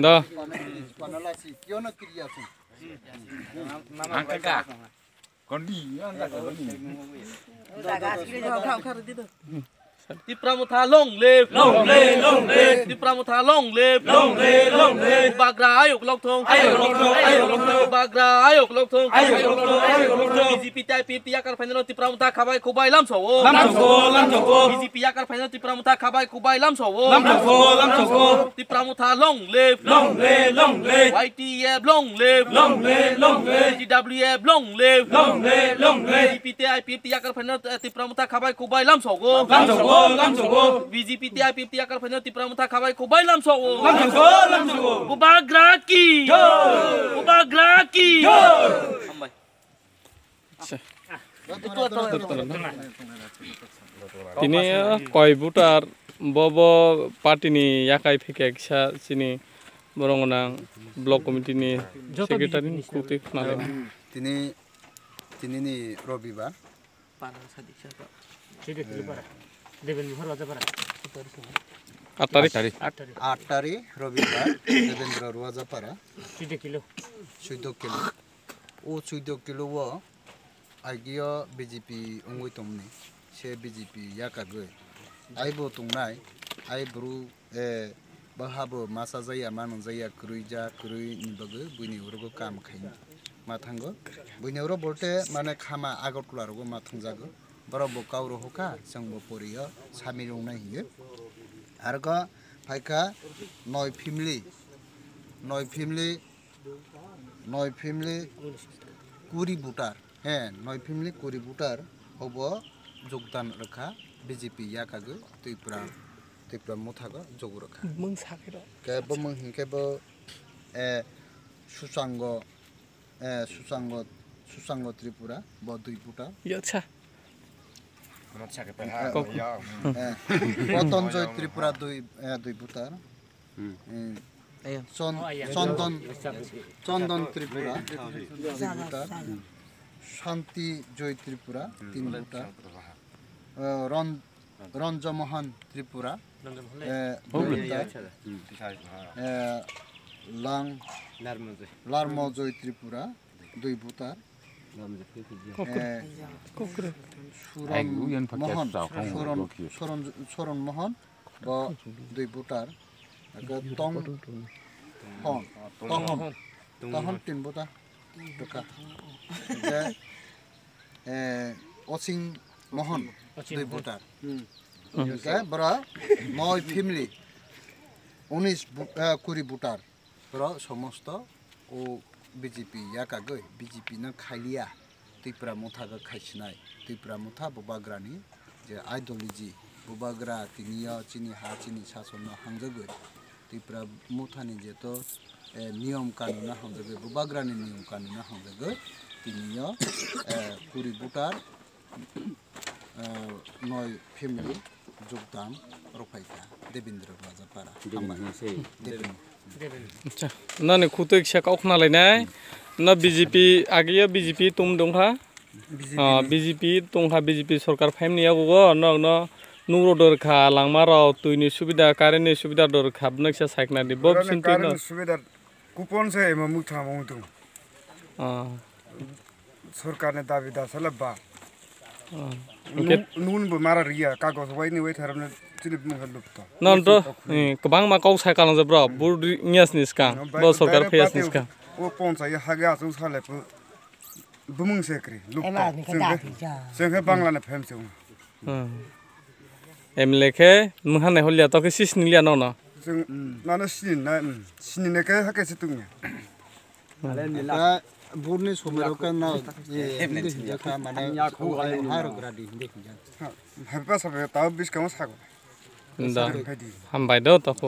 dah. Angkat kah? Kondi, angkat kondi. Ti pramutha long live ti pramutha long live bagra ayok lok thong bagra ayok lok thong BJP tai pi yakar final ti pramutha khabai khubai lam so BJP yakar final ti pramutha khabai khubai lam so ti pramutha long live YTF long live GWF long live BJP tai pi yakar final ti pramutha khabai khubai lam so BJP TIP akar final ti pramutha khabai khubai lam so Bubagra ki ambai Ini koi butar bobo party ni yakai fikek sa sini borongonang blok committee ni secretary ni kutik nale. Tini ni Robiba. Atari Robiba Devendra Ruwajapara 14 kilo o 14 kilo wo agio BJP ongoi tomni se BJP yakagoi aibo tungnai aibru bahabo masa jaya manung jaya kruija krui nibago buini urogo kam khain mathango buini uro bolte mane khama agotla rogo mathungjago बराबर काउरो होका संगो पोरियो सामिलुं ना हियो आरगा फाइका नय family कुरी बुटार हे नय family कुरी बुटार होबो योगदान रखा बीजेपी याकागो त्रिपुरा मुथागो जोगु रखा मुं साकेरो केबो मुं हिकेबो सुसांग त्रिपुरा ब दुई बुटार याचा Potonjoy Tripura dui butar. Chondon Tripura dui butar. Shanti Joy Tripura 3 butar. Ronjo Mohan Tripura Larmo Joy Tripura 2 butar. Soron Mohan bo 2 butar Tong Hon 3 butar Doka Osing Mohan 2 butar bra Noy family 19 kuri butar bra somosto o BJP yakagoi BJP na khailia Tripura muthaga khaisnai Tripura mutha bubagrani je ideology bubagra tiniya chini ha chini sasonna hangjagoi Tripura muthani je to niyam kanuna hangjagoi bubagrani niyam kanuna hangjagoi tiniya kuri butar noy family jogdan ropaika Devendra Ruwajapara अच्छा ना ने खुद एक शक औखना लेना ना BJP आगे या बीजेपी तुम दोंहा बीजेपी तुंहा बीजेपी सरकार फाइम निया गो ना नूरो दर खा लांगमा राव तुइनि सुविधा कारेन्टनि सुविधा दर खाब नक्सा साइकना दि बब सिनति ना सुविधा कुपन से म मुथा मौदु सरकार ने दाबी दासला बा नून बो मारा रिया कागज वाइनि वे थारने नंतो गोबां मा गाव साइकाल जब्रा बुर नियास निसका ब सरकार फेयास निसका ओ पन्साय हागा जों सालेप बुमुं सेक्रि लुपता जोंखे बांलाने फेमसे एमलेखे मुहाने हलिया तके सिस निलिया न जों नानो सिनिनेके हाकेसे तुंगे बुरनि सोमेरका ना एमलेखा माने हारग्रादि देखिजा हाबा साबे ता 20 कामा सागो दा हामबाय दो तखौ